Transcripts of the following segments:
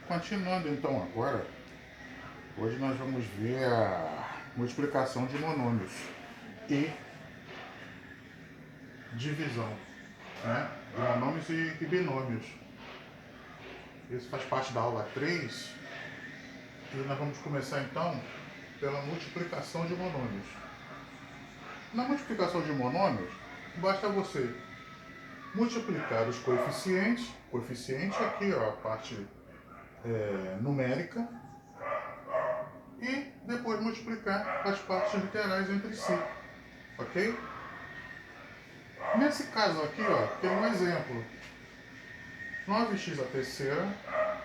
Continuando então agora, hoje nós vamos ver a multiplicação de monômios e divisão, né? De monômios e binômios. Isso faz parte da aula 3 e nós vamos começar então pela multiplicação de monômios. Na multiplicação de monômios, basta você multiplicar os coeficientes, coeficiente aqui ó, a parte numérica, e depois multiplicar as partes literais entre si, ok? Nesse caso aqui, ó, tem um exemplo. 9x à terceira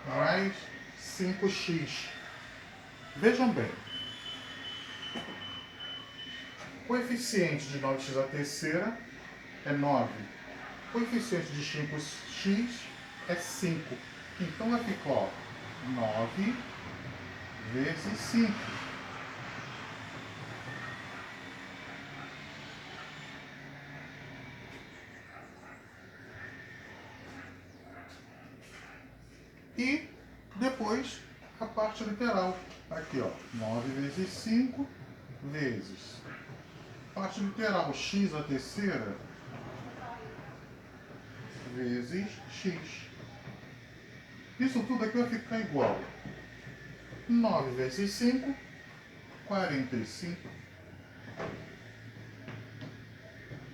mais 5x. Vejam bem. O coeficiente de 9x à terceira é 9. O coeficiente de 5x é 5. Então vai ficar, ó, 9 vezes 5. E depois a parte literal. Aqui, ó, 9 vezes 5 vezes. Parte literal, x à terceira vezes x. Isso tudo aqui vai ficar igual. 9 vezes 5, 45.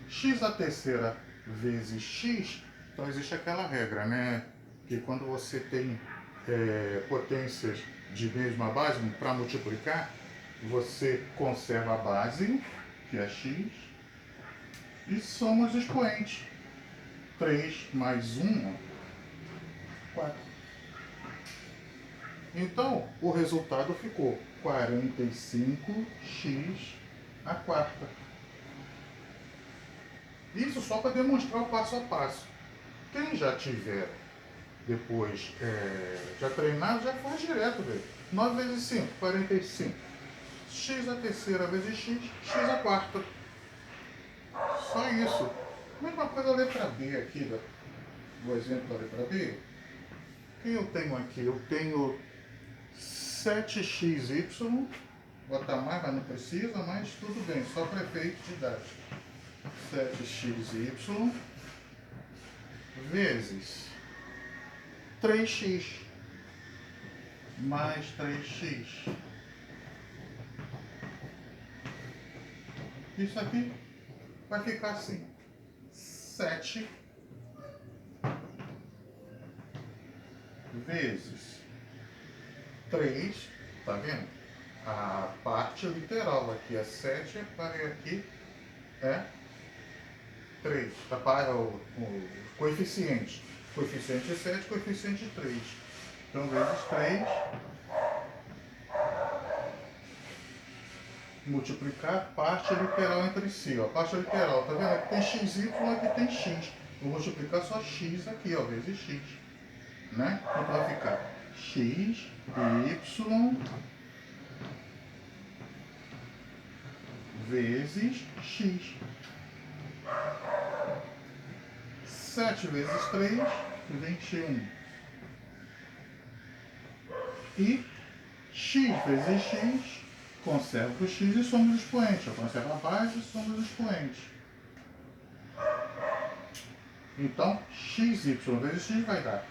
X à terceira vezes x, então existe aquela regra, né? Que quando você tem potências de mesma base, para multiplicar, você conserva a base, que é x, e soma os expoentes. 3 mais 1, 4. Então, o resultado ficou 45x à quarta. Isso só para demonstrar o passo a passo. Quem já tiver depois já treinado, já faz direto, velho. 9 vezes 5, 45. X à terceira vezes x, x à quarta. Só isso. Mesma coisa a letra B aqui, do exemplo da letra B. O que eu tenho aqui? Eu tenho 7xy. Botar mais, mas não precisa, mas tudo bem, só para efeito didático. 7xy vezes 3x mais 3x. Isso aqui vai ficar assim. 7 vezes 3, tá vendo? A parte literal aqui é 7, aqui é 3. O coeficiente. Coeficiente é 7, coeficiente é 3. Então, vezes 3. Multiplicar parte literal entre si. Ó. Parte literal, tá vendo? Aqui tem xy, aqui tem x. Vou multiplicar só x aqui, ó, vezes x. Né? Então vai ficar x, y vezes x. 7 vezes 3, 21. E x vezes x, conserva o x e soma os expoentes. Conserva a base e soma os expoentes. Então, xy vezes x vai dar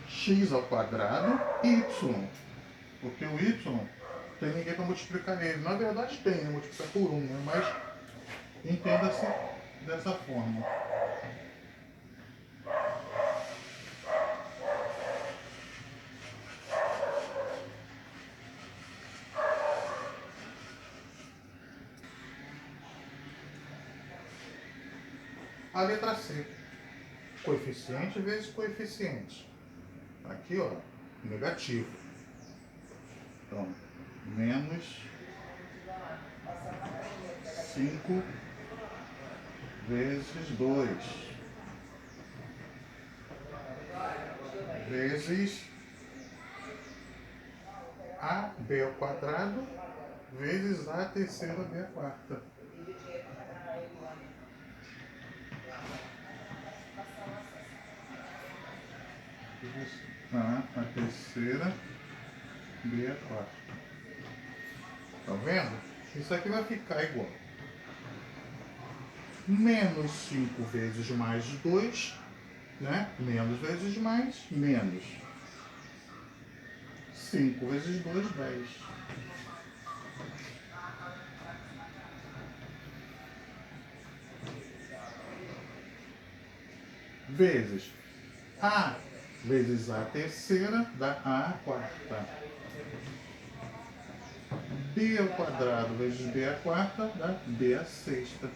x ao quadrado e y. Porque o y tem ninguém para multiplicar nele. Na verdade tem, né? Multiplicar por 1, né? Mas entenda-se dessa forma. A letra C. Coeficiente vezes coeficiente. Aqui, ó, negativo. Então, menos 5 vezes 2 vezes AB ao quadrado vezes A terceira B à quarta. A terceira, B a quarta. Tá vendo? Isso aqui vai ficar igual. Menos 5 vezes mais 2, né? Menos vezes mais, menos. 5 vezes 2, 10. Vezes A vezes A terceira dá A quarta. B ao quadrado vezes B a quarta dá B a sexta.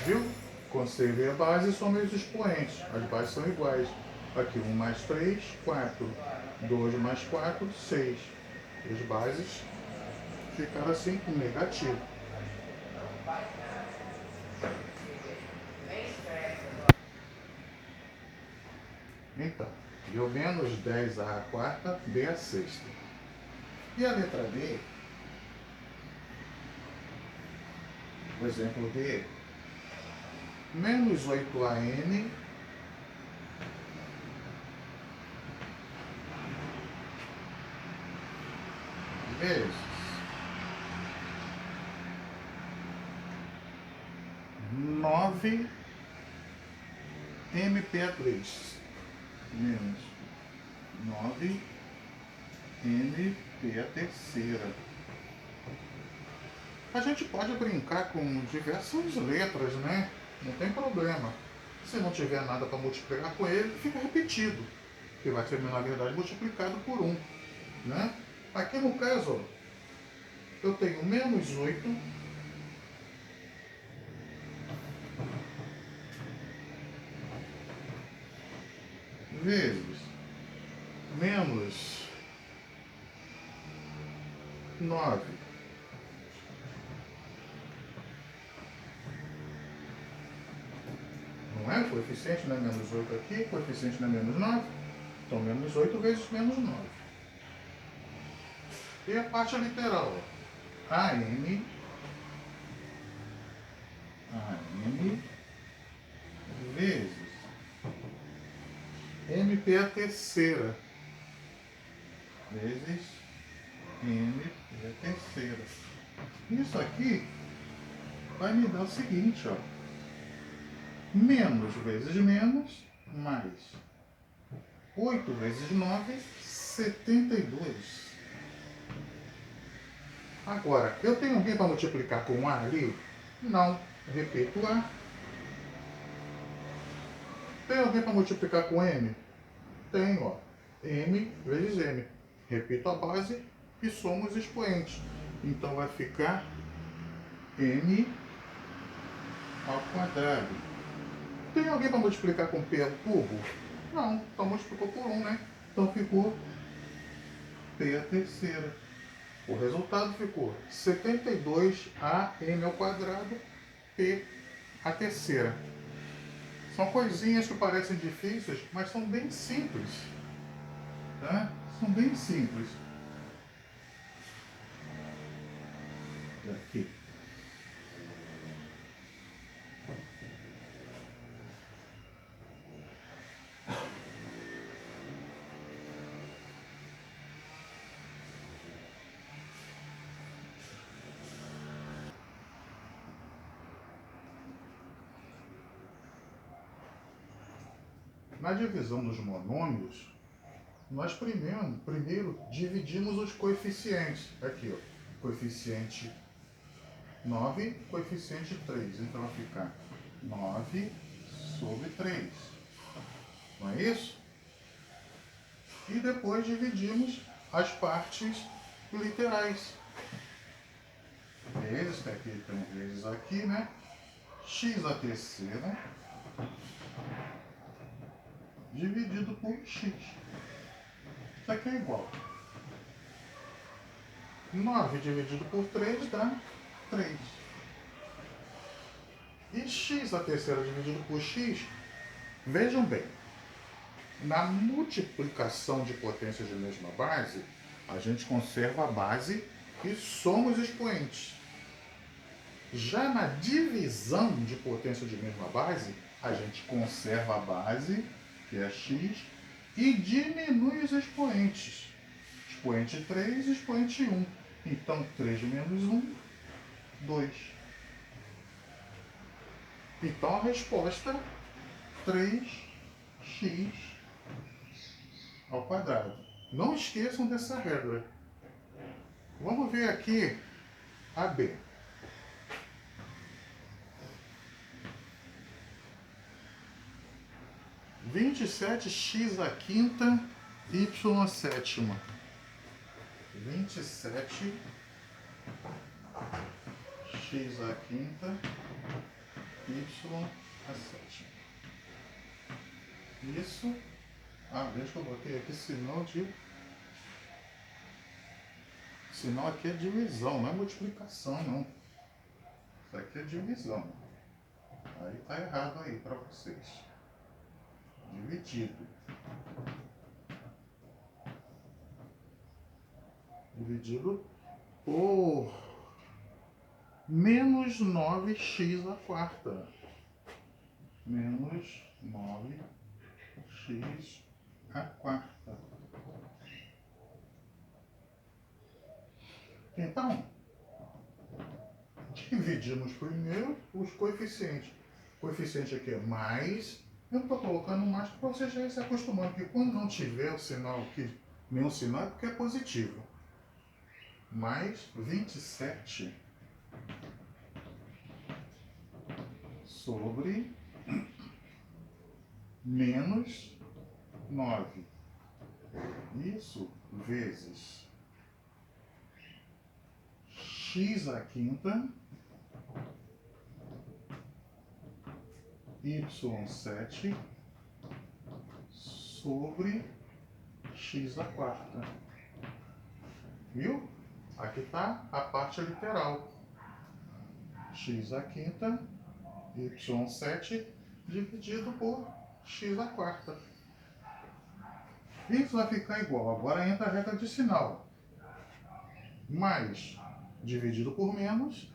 Viu? Conservei a base e somei os expoentes. As bases são iguais. Aqui 1 mais 3, 4. 2 mais 4, 6. As bases ficaram assim, negativo. Então, deu menos 10A a quarta, B a sexta. E a letra D, o exemplo D, menos 8AN vezes 9MP3 menos 9MP a terceira. A gente pode brincar com diversas letras, né? Não tem problema. Se não tiver nada para multiplicar com ele, fica repetido. Que vai ser, na verdade, multiplicado por 1. Né? Aqui no caso, ó, eu tenho menos 8 vezes menos 9. Não é? O coeficiente não é menos 8 aqui, o coeficiente não é menos 9. Então, menos 8 vezes menos 9. E a parte literal, ó. AM vezes MP a terceira vezes MP a terceira. Isso aqui vai me dar o seguinte, ó. Menos vezes menos, mais 8 vezes 9, 72. Agora, eu tenho alguém para multiplicar com A ali? Não. Repito A. Tem alguém para multiplicar com M? Tenho, ó. M vezes M. Repito a base e somo os expoentes. Então vai ficar M ao quadrado. Tem alguém para multiplicar com P ao cubo? Não. Então multiplicou por 1, né? Então ficou P a terceira. O resultado ficou 72AM ao quadrado, P a terceira. São coisinhas que parecem difíceis, mas são bem simples. Tá? São bem simples. Aqui. Na divisão dos monômios, nós primeiro dividimos os coeficientes. Aqui, ó, coeficiente 9, coeficiente 3. Então vai ficar 9 sobre 3. Não é isso? E depois dividimos as partes literais. Vezes, que aqui tem vezes aqui, né? X a terceira dividido por x. Isso aqui é igual. 9 dividido por 3 dá 3. E x a terceira dividido por x, vejam bem, na multiplicação de potências de mesma base, a gente conserva a base e soma os expoentes. Já na divisão de potência de mesma base, a gente conserva a base, que é x, e diminui os expoentes. Expoente 3 e expoente 1. Então, 3 menos 1, 2. Então, a resposta 3x ao quadrado. Não esqueçam dessa regra. Vamos ver aqui a B. 27x à quinta, y à sétima. 27x à quinta, y à sétima. Isso. Deixa que eu botei aqui sinal de... Sinal aqui é divisão, não é multiplicação, não. Isso aqui é divisão. Aí tá errado aí para vocês. Dividido. Dividido por menos 9x à quarta. Menos 9x à quarta. Então, dividimos primeiro os coeficientes. O coeficiente aqui é mais. Eu estou colocando mais para você já ir se acostumando, porque quando não tiver o sinal aqui, nenhum sinal, é porque é positivo. Mais 27 sobre menos 9. Isso vezes x à quinta, y7 sobre x à quarta. Viu? Aqui está a parte literal. X à quinta, y7 dividido por x à quarta. Isso vai ficar igual. Agora entra a regra de sinal. Mais dividido por menos,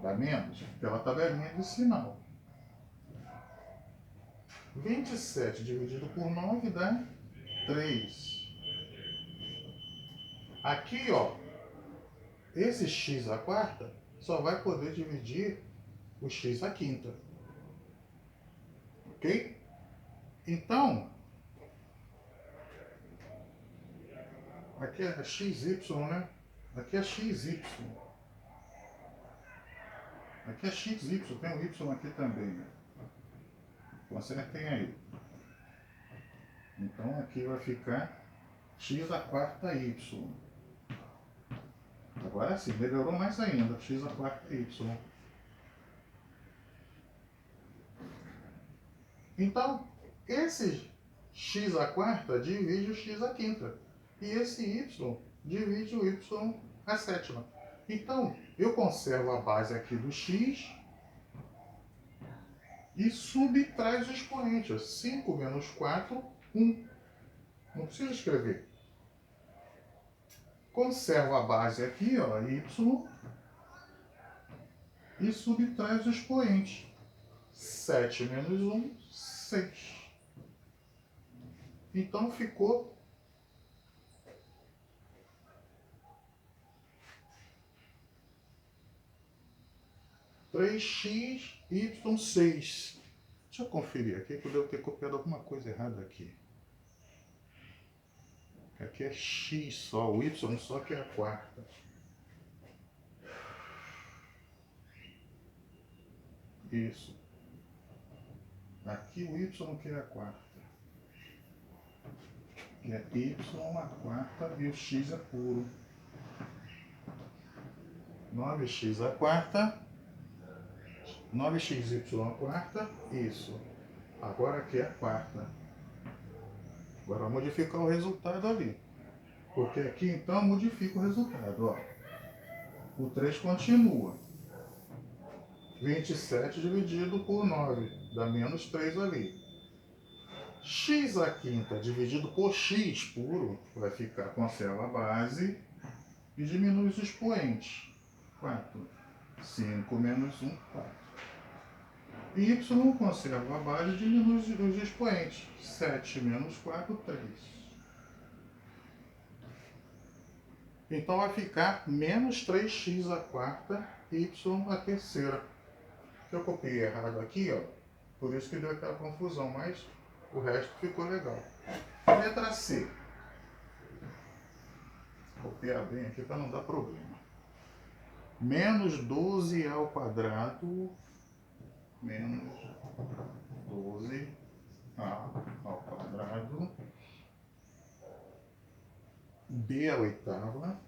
dá menos, pela tabelinha de sinal. 27 dividido por 9 dá 3. Aqui, ó, esse x à quarta só vai poder dividir o x à quinta. Ok? Então, aqui é xy, né? Aqui é xy. Aqui é xy, tem um y aqui também, né? Consertem aí. Então aqui vai ficar x à quarta y. Agora sim, melhorou mais ainda, x à quarta y. Então, esse x à quarta divide o x à quinta. E esse y divide o y à sétima. Então, eu conservo a base aqui do x e subtrai os expoentes. 5 menos 4, 1. Não precisa escrever. Conservo a base aqui, ó, y, e subtrai os expoentes. 7 menos 1, 6. Então ficou 3x, y, 6. Deixa eu conferir aqui que eu devo ter copiado alguma coisa errada aqui. Aqui é x só, o y só que é a quarta. Isso. Aqui o y que é a quarta. Que é y a quarta e o x é puro. 9x a quarta. 9xy a quarta. Isso. Agora aqui é a quarta. Agora modificar o resultado ali. Porque aqui então modifica o resultado. Ó. O 3 continua. 27 dividido por 9. Dá menos 3 ali. X à quinta dividido por x puro vai ficar, conserva a base e diminui os expoentes. 4. 5 menos 1, 4. Y conserva a base e diminui os expoentes. 7 menos 4, 3. Então vai ficar menos 3x a quarta, y a terceira. Eu copiei errado aqui, ó. Por isso que deu aquela confusão, mas o resto ficou legal. Letra C. Copiar bem aqui para não dar problema. Menos 12 ao quadrado, menos 12 ao quadrado, b à oitava,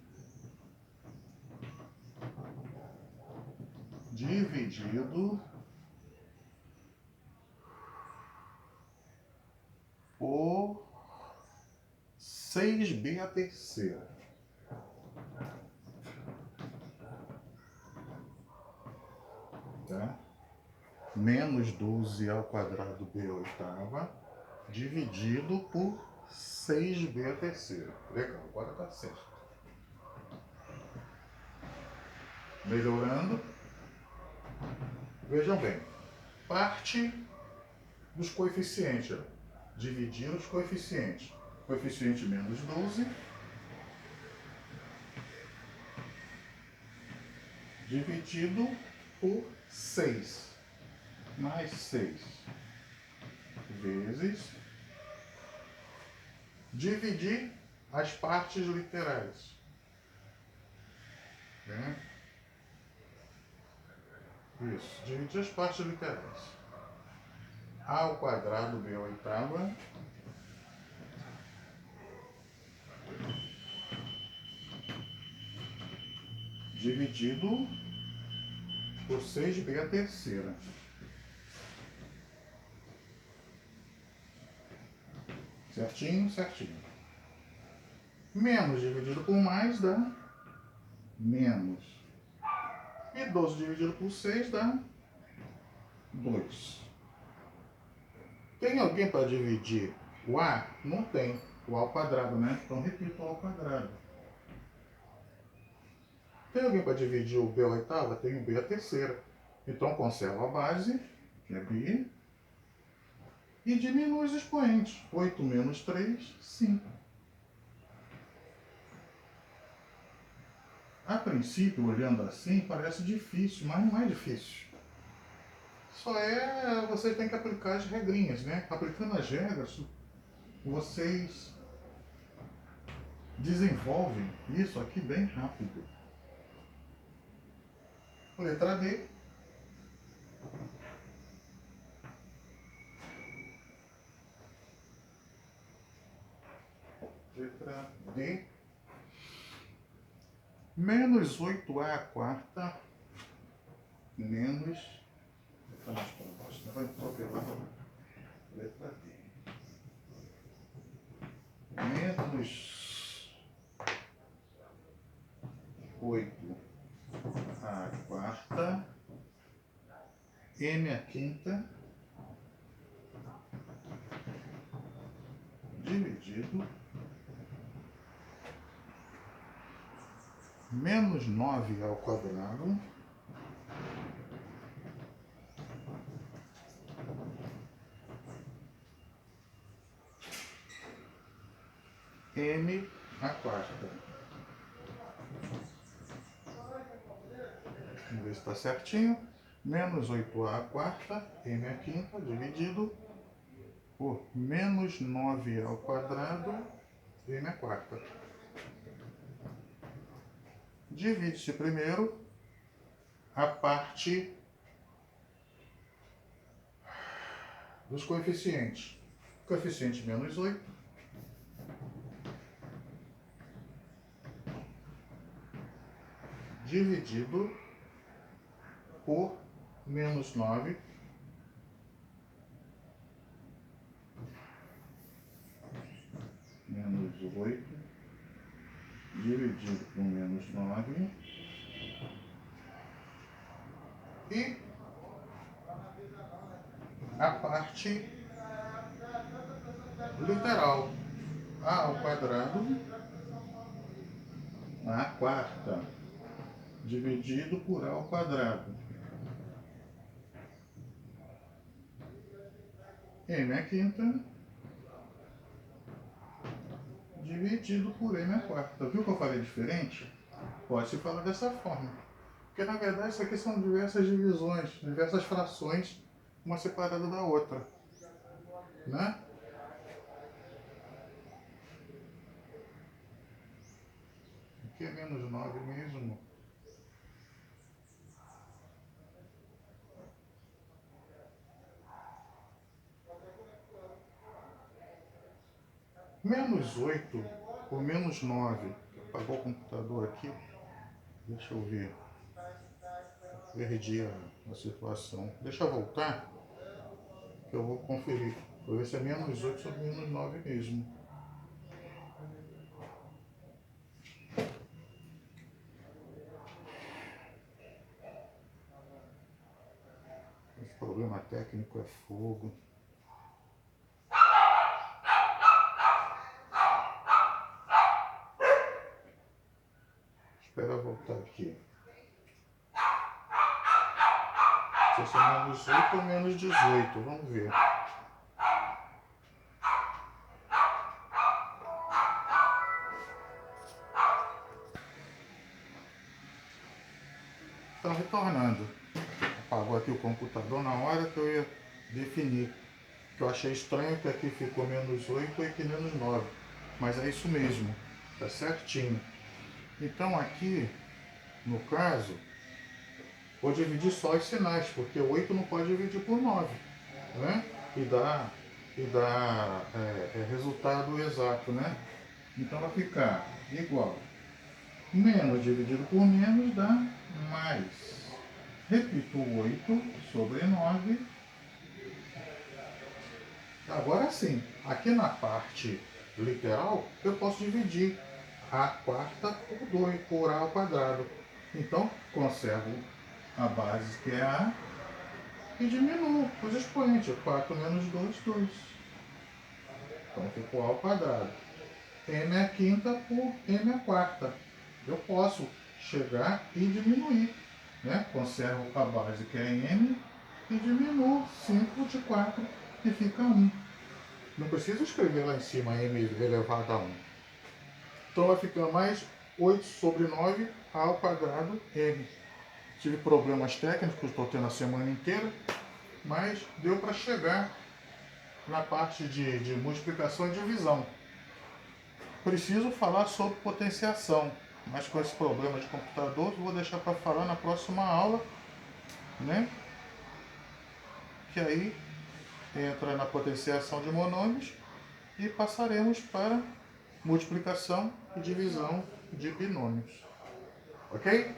dividido por 6b à terceira. Tá? Menos 12 ao quadrado b à oitava, dividido por 6b à terceira. Legal, agora tá certo. Melhorando. Vejam bem. Parte dos coeficientes. Ó. Dividir os coeficientes. Coeficiente menos 12. Dividido por 6. Mais 6. Vezes. Dividir as partes literais. Né? Isso. Dividir as partes literais. A ao quadrado b à oitava. Dividido por 6b à terceira. Certinho, certinho. Menos dividido por mais dá menos. E 12 dividido por 6 dá 2. Tem alguém para dividir o A? Não tem. O A ao quadrado, né? Então repito o A ao quadrado. Tem alguém para dividir o B à oitava? Tem o B à terceira. Então conserva a base, que é B, e diminui os expoentes. 8 menos 3, 5. A princípio, olhando assim, parece difícil, mas não é difícil. Só vocês têm que aplicar as regrinhas, né? Aplicando as regras, vocês desenvolvem isso aqui bem rápido. Letra D. Letra D. Menos 8a à quarta, menos... Vamos para baixo, não vai atropelar. Letra D. Menos 8 à quarta, m à quinta, dividido menos 9 ao quadrado, m à quarta. Vamos ver se está certinho. Menos 8a à quarta, m à quinta, dividido por menos 9 ao quadrado, m à quarta. Divide-se primeiro a parte dos coeficientes. Coeficiente menos 8. Dividido por menos 9. Menos 8. Dividido por menos 9. E a parte literal. A ao quadrado, a quarta, dividido por A ao quadrado. M à quinta dividido por M à quarta. Viu que eu falei diferente? Pode se falar dessa forma. Porque na verdade isso aqui são diversas divisões, diversas frações, uma separada da outra. Né? Aqui é menos 9 mesmo. Menos 8 por menos 9. Apagou o computador aqui. Deixa eu ver. Perdi a situação. Deixa eu voltar, que eu vou conferir. Vou ver se é menos 8 sobre menos 9 mesmo. Esse problema técnico é fogo. Espera voltar aqui. Se é menos 8 ou menos 18, vamos ver. Está retornando. Apagou aqui o computador na hora que eu ia definir. Que eu achei estranho que aqui ficou menos 8 e aqui menos 9. Mas é isso mesmo. Tá certinho. Então aqui, no caso, vou dividir só os sinais, porque 8 não pode dividir por 9, né? E dá resultado exato, né? Então vai ficar igual. Menos dividido por menos dá mais. Repito, 8 sobre 9. Agora sim, aqui na parte literal, eu posso dividir a quarta por 2, por A ao quadrado. Então, conservo a base que é A e diminuo os expoentes. 4 menos 2, 2. Então ficou A ao quadrado. M é a quinta por M é a quarta. Eu posso chegar e diminuir. Né? Conservo a base que é M e diminuo 5 de 4 e fica 1. Não preciso escrever lá em cima M elevado a 1. Então vai ficar mais 8 sobre 9 A ao quadrado M. Tive problemas técnicos, estou tendo a semana inteira, mas deu para chegar na parte de multiplicação e divisão. Preciso falar sobre potenciação, mas com esse problema de computador vou deixar para falar na próxima aula, né? Que aí entra na potenciação de monômios e passaremos para multiplicação e divisão de binômios. Ok?